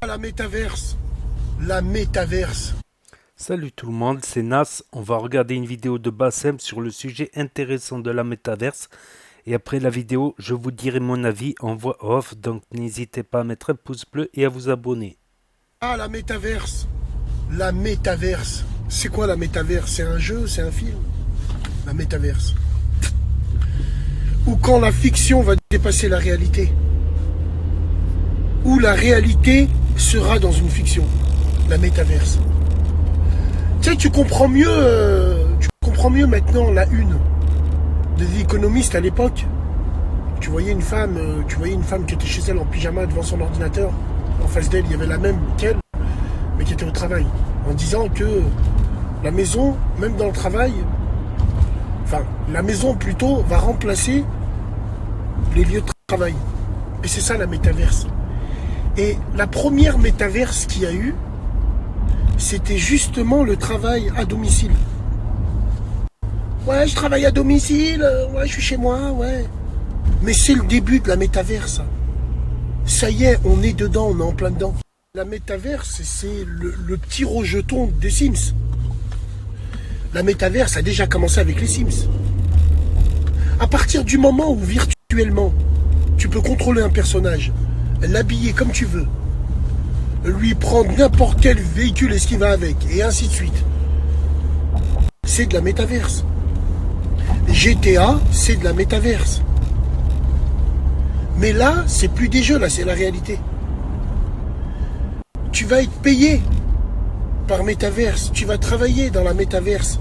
La métaverse. La métaverse. Salut tout le monde, c'est Nas. On va regarder une vidéo de Bassem sur le sujet intéressant de la métaverse. Et après la vidéo, je vous dirai mon avis en voix off. Donc n'hésitez pas à mettre un pouce bleu et à vous abonner. La métaverse. La métaverse. C'est quoi la métaverse? C'est un jeu, c'est un film? La métaverse. Ou quand la fiction va dépasser la réalité. Ou la réalité sera dans une fiction. La métaverse. Tu sais, tu comprends mieux maintenant la une de The Economist à l'époque. Tu voyais une femme qui était chez elle en pyjama devant son ordinateur. En face d'elle, il y avait la même qu'elle, mais qui était au travail. En disant que la maison, même dans le travail, enfin, la maison plutôt va remplacer les lieux de travail. Et c'est ça la métaverse. Et la première métaverse qu'il y a eu, c'était justement le travail à domicile. Ouais, je travaille à domicile, ouais, je suis chez moi, ouais. Mais c'est le début de la métaverse. Ça y est, on est dedans, on est en plein dedans. La métaverse, c'est le petit rejeton des Sims. La métaverse a déjà commencé avec les Sims. À partir du moment où virtuellement, tu peux contrôler un personnage, l'habiller comme tu veux, lui prendre n'importe quel véhicule et ce qui va avec, et ainsi de suite. C'est de la métaverse. GTA, c'est de la métaverse. Mais là, c'est plus des jeux, là, c'est la réalité. Tu vas être payé par métaverse. Tu vas travailler dans la métaverse.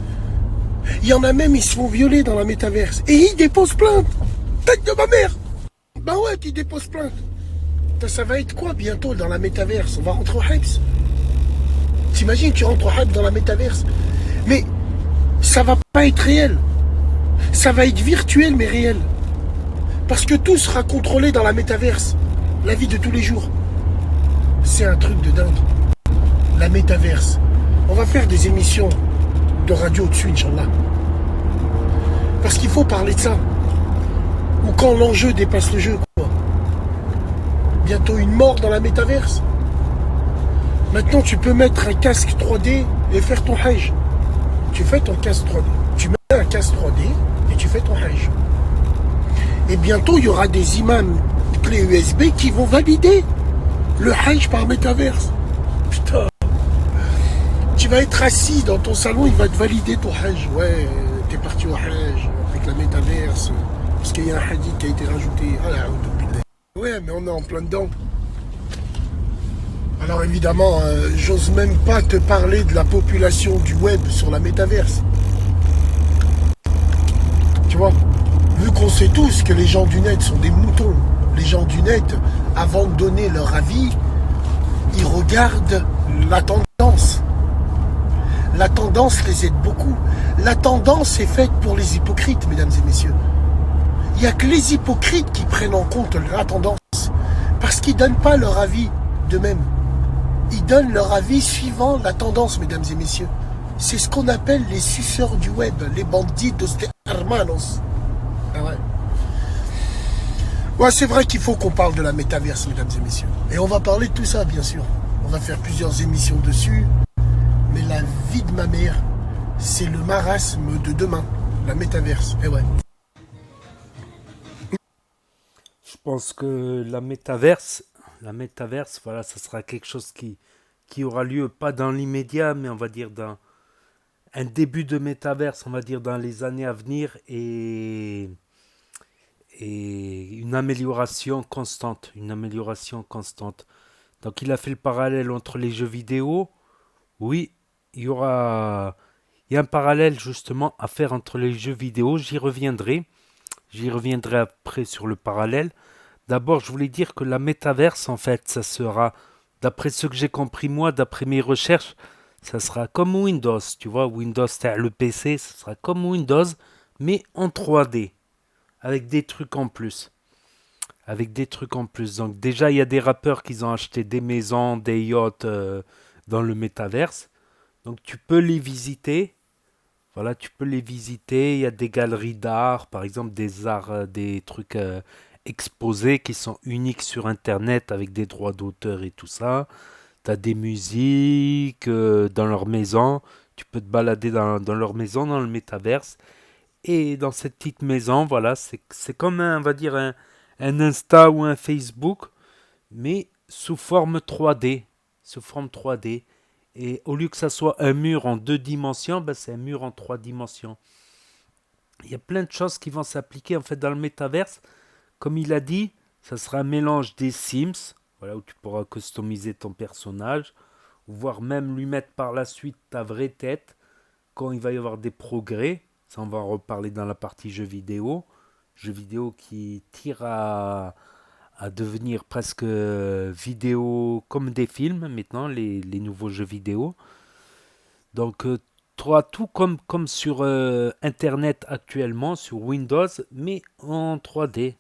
Il y en a même, ils se font violer dans la métaverse. Et ils déposent plainte. Tête de ma mère. Ben ouais, qui dépose plainte. Ça va être quoi bientôt dans la métaverse? On va rentrer au Hypes. T'imagines, tu rentres au Hype dans la métaverse. Mais ça va pas être réel. Ça va être virtuel mais réel. Parce que tout sera contrôlé dans la métaverse. La vie de tous les jours. C'est un truc de dingue. La métaverse. On va faire des émissions de radio dessus, Inch'Allah. Parce qu'il faut parler de ça. Ou quand l'enjeu dépasse le jeu, quoi. Bientôt une mort dans la métaverse. Maintenant, tu peux mettre un casque 3D et faire ton hajj. Tu fais ton casque 3D. Tu mets un casque 3D et tu fais ton hajj. Et bientôt, il y aura des imams clés USB qui vont valider le hajj par métaverse. Putain. Tu vas être assis dans ton salon, il va te valider ton hajj. Ouais, t'es parti au hajj avec la métaverse. Parce qu'il y a un hadith qui a été rajouté. Ah là, ouais, mais on est en plein dedans. Alors évidemment, j'ose même pas te parler de la population du web sur la métaverse. Tu vois, vu qu'on sait tous que les gens du net sont des moutons, les gens du net, avant de donner leur avis, ils regardent la tendance. La tendance les aide beaucoup. La tendance est faite pour les hypocrites, mesdames et messieurs. Il n'y a que les hypocrites qui prennent en compte la tendance. Parce qu'ils ne donnent pas leur avis d'eux-mêmes. Ils donnent leur avis suivant la tendance, mesdames et messieurs. C'est ce qu'on appelle les suceurs du web, les bandits de hermanos. Ah ouais. Ouais, c'est vrai qu'il faut qu'on parle de la métaverse, mesdames et messieurs. Et on va parler de tout ça, bien sûr. On va faire plusieurs émissions dessus. Mais la vie de ma mère, c'est le marasme de demain, la métaverse. Et ouais. Je pense que la métaverse, voilà, ça sera quelque chose qui aura lieu pas dans l'immédiat, mais on va dire dans un début de métaverse, on va dire dans les années à venir et une amélioration constante, une amélioration constante. Donc il a fait le parallèle entre les jeux vidéo. Oui, il y a un parallèle justement à faire entre les jeux vidéo. J'y reviendrai après sur le parallèle. D'abord, je voulais dire que la métaverse, en fait, ça sera, d'après ce que j'ai compris moi, d'après mes recherches, ça sera comme Windows, tu vois, Windows, c'est le PC, ça sera comme Windows, mais en 3D, avec des trucs en plus. Avec des trucs en plus. Donc déjà, il y a des rappeurs qui ont acheté des maisons, des yachts dans le métaverse. Donc tu peux les visiter. Voilà, tu peux les visiter. Il y a des galeries d'art, par exemple des arts, des trucs exposés, qui sont uniques sur Internet avec des droits d'auteur et tout ça. T'as des musiques dans leur maison. Tu peux te balader dans leur maison, dans le métaverse. Et dans cette petite maison, voilà, c'est comme on va dire un Insta ou un Facebook, mais sous forme 3D. Sous forme 3D. Et au lieu que ça soit un mur en 2 dimensions, ben c'est un mur en 3 dimensions. Il y a plein de choses qui vont s'appliquer en fait dans le métaverse. Comme il a dit, ça sera un mélange des Sims, voilà, où tu pourras customiser ton personnage, voire même lui mettre par la suite ta vraie tête quand il va y avoir des progrès. Ça, on va en reparler dans la partie jeux vidéo. Jeux vidéo qui tirent à devenir presque vidéo comme des films maintenant, les nouveaux jeux vidéo. Donc, tu auras tout comme sur Internet actuellement, sur Windows, mais en 3D.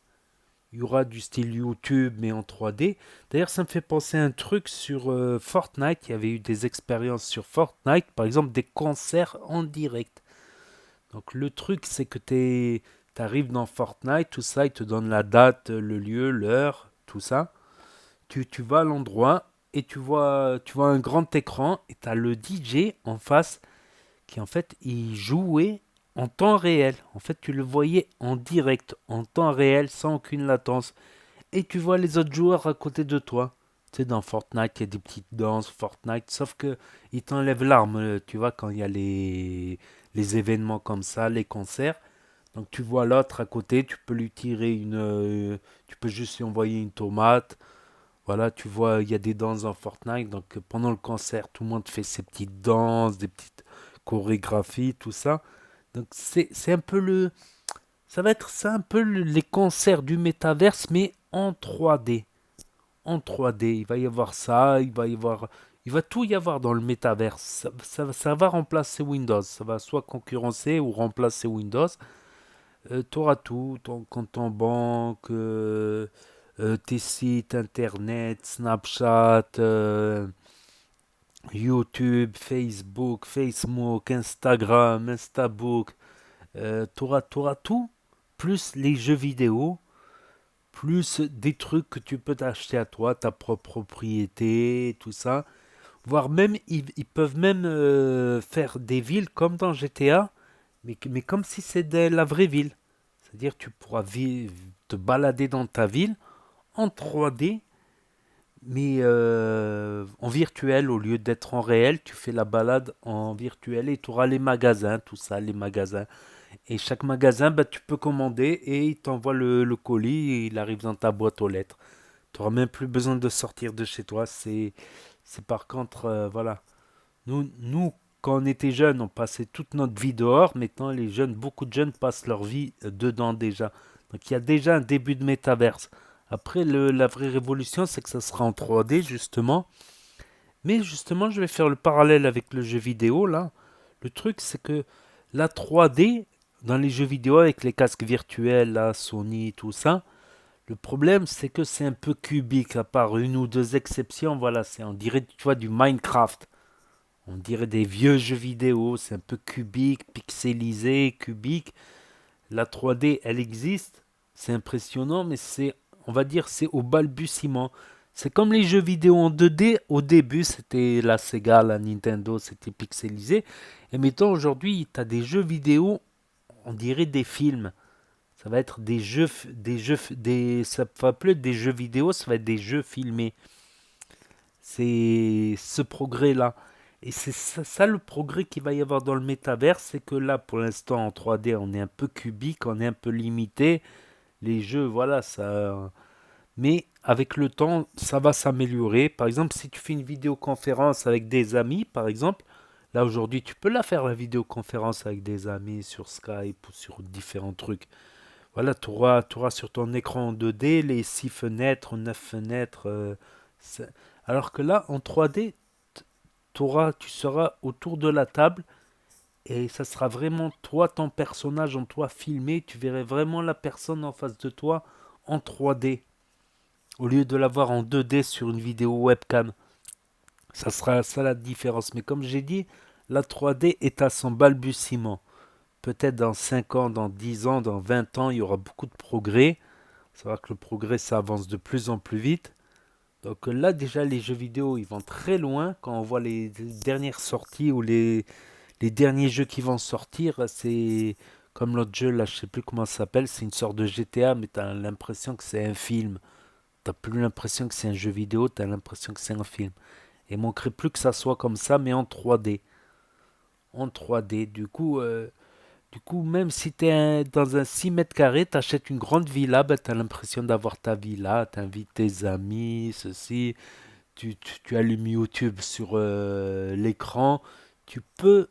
Il y aura du style YouTube, mais en 3D. D'ailleurs, ça me fait penser à un truc sur Fortnite. Il y avait eu des expériences sur Fortnite, par exemple des concerts en direct. Donc le truc, c'est que tu arrives dans Fortnite, tout ça, il te donne la date, le lieu, l'heure, tout ça. Tu vas à l'endroit et tu vois un grand écran et tu as le DJ en face qui en fait il jouait en temps réel. En fait, tu le voyais en direct, en temps réel, sans aucune latence. Et tu vois les autres joueurs à côté de toi. Tu sais, dans Fortnite, il y a des petites danses Fortnite, sauf que ils t'enlèvent l'arme, tu vois, quand il y a les événements comme ça, les concerts. Donc tu vois l'autre à côté, tu peux lui tirer tu peux juste lui envoyer une tomate. Voilà, tu vois, il y a des danses dans Fortnite. Donc pendant le concert, tout le monde fait ses petites danses, des petites chorégraphies, tout ça. Donc c'est un peu ça va être ça un peu les concerts du métaverse, mais en 3D. En 3D, il va y avoir ça, il va tout y avoir dans le métaverse. Ça va remplacer Windows. Ça va soit concurrencer ou remplacer Windows. Tu auras tout, ton compte en banque, tes sites internet, Snapchat, YouTube, Facebook, Instagram, Instabook. T'auras tout, plus les jeux vidéo, plus des trucs que tu peux t'acheter à toi, ta propre propriété, tout ça. Voire même, ils peuvent même faire des villes comme dans GTA, mais comme si c'était la vraie ville. C'est-à-dire tu pourras te balader dans ta ville en 3D, mais en virtuel au lieu d'être en réel, tu fais la balade en virtuel et tu auras les magasins, tout ça, les magasins. Et chaque magasin, bah, tu peux commander et il t'envoie le colis et il arrive dans ta boîte aux lettres. Tu n'auras même plus besoin de sortir de chez toi. C'est par contre, voilà. Nous, quand on était jeunes, on passait toute notre vie dehors. Maintenant, les jeunes, beaucoup de jeunes passent leur vie dedans déjà. Donc il y a déjà un début de métaverse. Après, la vraie révolution, c'est que ça sera en 3D, justement. Mais justement, je vais faire le parallèle avec le jeu vidéo, là. Le truc, c'est que la 3D, dans les jeux vidéo, avec les casques virtuels, là, Sony, tout ça, le problème, c'est que c'est un peu cubique, à part une ou deux exceptions. Voilà, on dirait, tu vois, du Minecraft. On dirait des vieux jeux vidéo. C'est un peu cubique, pixelisé, cubique. La 3D, elle existe. C'est impressionnant, mais on va dire, c'est au balbutiement. C'est comme les jeux vidéo en 2D. Au début, c'était la Sega, la Nintendo, c'était pixelisé. Et maintenant, aujourd'hui, tu as des jeux vidéo, on dirait des films. Ça va être ça va plus être des jeux vidéo, ça va être des jeux filmés. C'est ce progrès-là. Et c'est ça le progrès qu'il va y avoir dans le métavers, c'est que là, pour l'instant, en 3D, on est un peu cubique, on est un peu limité. Les jeux, voilà, ça. Mais avec le temps, ça va s'améliorer. Par exemple, si tu fais une vidéoconférence avec des amis, par exemple, là aujourd'hui, tu peux la faire la vidéoconférence avec des amis sur Skype ou sur différents trucs. Voilà, tu auras sur ton écran en 2D les 6 fenêtres, 9 fenêtres. Alors que là, en 3D, tu seras autour de la table et ça sera vraiment toi, ton personnage en toi filmé. Tu verrais vraiment la personne en face de toi en 3D au lieu de l'avoir en 2D sur une vidéo webcam. Ça sera ça la différence. Mais comme j'ai dit, la 3D est à son balbutiement. Peut-être dans 5 ans, dans 10 ans, dans 20 ans, il y aura beaucoup de progrès. C'est vrai que le progrès, ça avance de plus en plus vite. Donc là, déjà, les jeux vidéo, ils vont très loin. Quand on voit les dernières sorties ou les derniers jeux qui vont sortir, c'est comme l'autre jeu, là, je sais plus comment ça s'appelle, c'est une sorte de GTA, mais t'as l'impression que c'est un film. T'as plus l'impression que c'est un jeu vidéo, t'as l'impression que c'est un film. Et il manquerait plus que ça soit comme ça, mais en 3D. En 3D. Du coup, même si tu es dans un 6 mètres carrés, tu achètes une grande villa, ben, tu as l'impression d'avoir ta villa, tu invites tes amis, ceci, tu allumes YouTube sur l'écran. Tu peux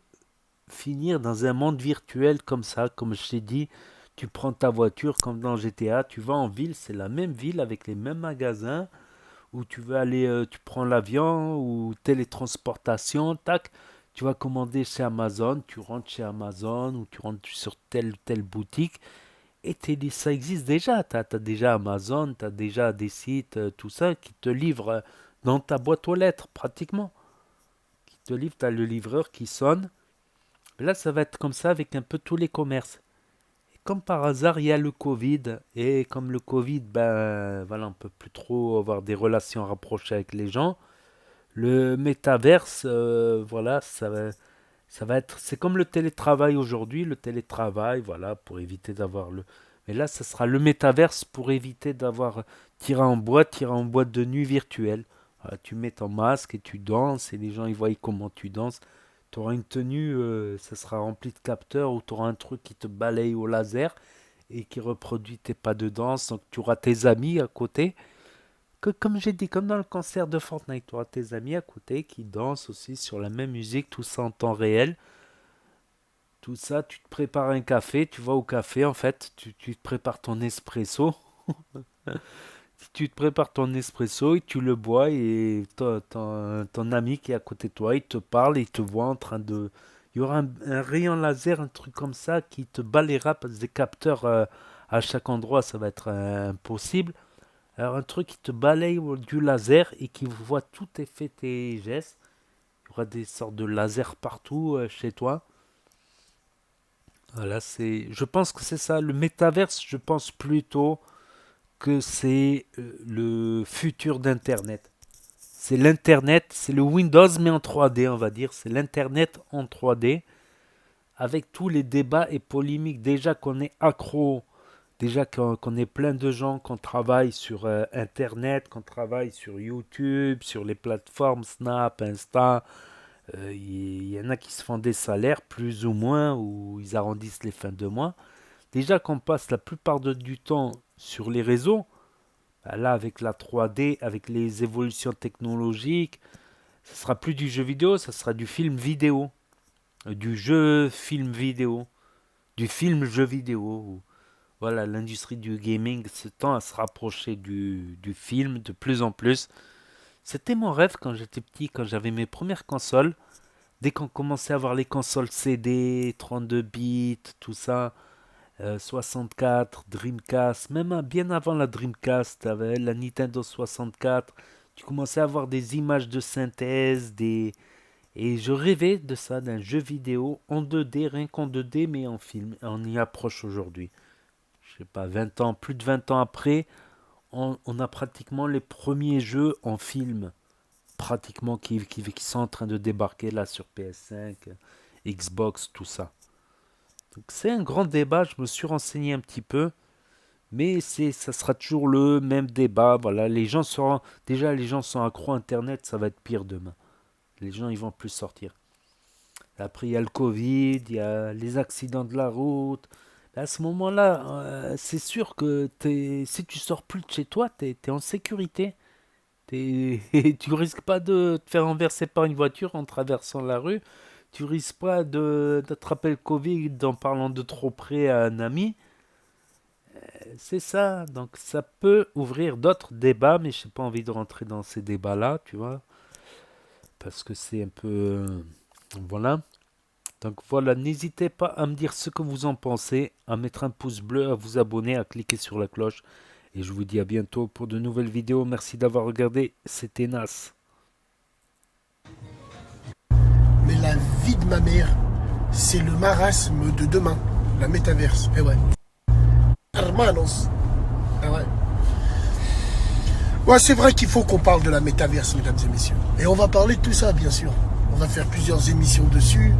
finir dans un monde virtuel comme ça, comme je t'ai dit. Tu prends ta voiture comme dans GTA, tu vas en ville, c'est la même ville avec les mêmes magasins où tu veux aller, tu prends l'avion ou télétransportation, tac, tu vas commander chez Amazon, tu rentres chez Amazon ou tu rentres sur telle ou telle boutique et ça existe déjà. Tu as déjà Amazon, tu as déjà des sites, tout ça qui te livrent dans ta boîte aux lettres pratiquement. Qui te livre, tu as le livreur qui sonne. Là, ça va être comme ça avec un peu tous les commerces. Et comme par hasard, il y a le Covid. Et comme le Covid, ben voilà, on peut plus trop avoir des relations rapprochées avec les gens. Le métaverse, voilà, ça va être, c'est comme le télétravail aujourd'hui, le télétravail, voilà, pour éviter d'avoir le. Mais là, ça sera le métaverse pour éviter d'avoir tiré en boîte de nuit virtuelle. Voilà, tu mets ton masque et tu danses et les gens ils voient comment tu danses. Tu auras une tenue, ça sera rempli de capteurs ou tu auras un truc qui te balaye au laser et qui reproduit tes pas de danse. Donc tu auras tes amis à côté comme j'ai dit, comme dans le concert de Fortnite, tu auras tes amis à côté qui dansent aussi sur la même musique, tout ça en temps réel. Tout ça, tu te prépares un café, tu vas au café en fait, tu te prépares ton espresso. Tu te prépares ton espresso et tu le bois et ton ami qui est à côté de toi, il te parle et il te voit en train de. Il y aura un rayon laser, un truc comme ça qui te balayera parce que des capteurs à chaque endroit, ça va être impossible. Alors un truc qui te balaye du laser et qui voit tous tes faits, tes gestes. Il y aura des sortes de lasers partout chez toi. Voilà, je pense que c'est ça. Le métaverse, je pense plutôt que c'est le futur d'Internet. C'est l'Internet, c'est le Windows mais en 3D, on va dire. C'est l'Internet en 3D avec tous les débats et polémiques. Déjà qu'on est accro. Déjà qu'on est plein de gens qu'on travaille sur Internet, qu'on travaille sur YouTube, sur les plateformes Snap, Insta. Il y en a qui se font des salaires plus ou moins, ou ils arrondissent les fins de mois. Déjà qu'on passe la plupart du temps sur les réseaux, bah là avec la 3D, avec les évolutions technologiques, ça sera plus du jeu vidéo, ça sera du film vidéo. Du jeu film vidéo. Du film jeu vidéo. Voilà, l'industrie du gaming se tend à se rapprocher du film de plus en plus. C'était mon rêve quand j'étais petit, quand j'avais mes premières consoles. Dès qu'on commençait à avoir les consoles CD, 32 bits, tout ça, 64, Dreamcast, même bien avant la Dreamcast, avec la Nintendo 64, tu commençais à avoir des images de synthèse, et je rêvais de ça, d'un jeu vidéo en 2D, rien qu'en 2D, mais en film. On y approche aujourd'hui. Je sais pas, 20 ans, plus de 20 ans après, on a pratiquement les premiers jeux en film, pratiquement qui sont en train de débarquer là sur PS5, Xbox, tout ça. Donc c'est un grand débat, je me suis renseigné un petit peu, mais ça sera toujours le même débat. Voilà, les gens sont accros à Internet, ça va être pire demain. Les gens ils vont plus sortir. Après il y a le Covid, il y a les accidents de la route. À ce moment-là, c'est sûr que si tu sors plus de chez toi, t'es en sécurité. Tu risques pas de te faire renverser par une voiture en traversant la rue. Tu risques pas d'attraper le Covid en parlant de trop près à un ami. C'est ça. Donc ça peut ouvrir d'autres débats, mais je n'ai pas envie de rentrer dans ces débats-là, tu vois. Parce que c'est un peu. Voilà. Donc voilà, n'hésitez pas à me dire ce que vous en pensez, à mettre un pouce bleu, à vous abonner, à cliquer sur la cloche. Et je vous dis à bientôt pour de nouvelles vidéos. Merci d'avoir regardé, c'était Nas. Mais la vie de ma mère, c'est le marasme de demain, la métaverse. Eh ouais. Hermanos. Ah ouais. Ouais, c'est vrai qu'il faut qu'on parle de la métaverse, mesdames et messieurs. Et on va parler de tout ça, bien sûr. On va faire plusieurs émissions dessus.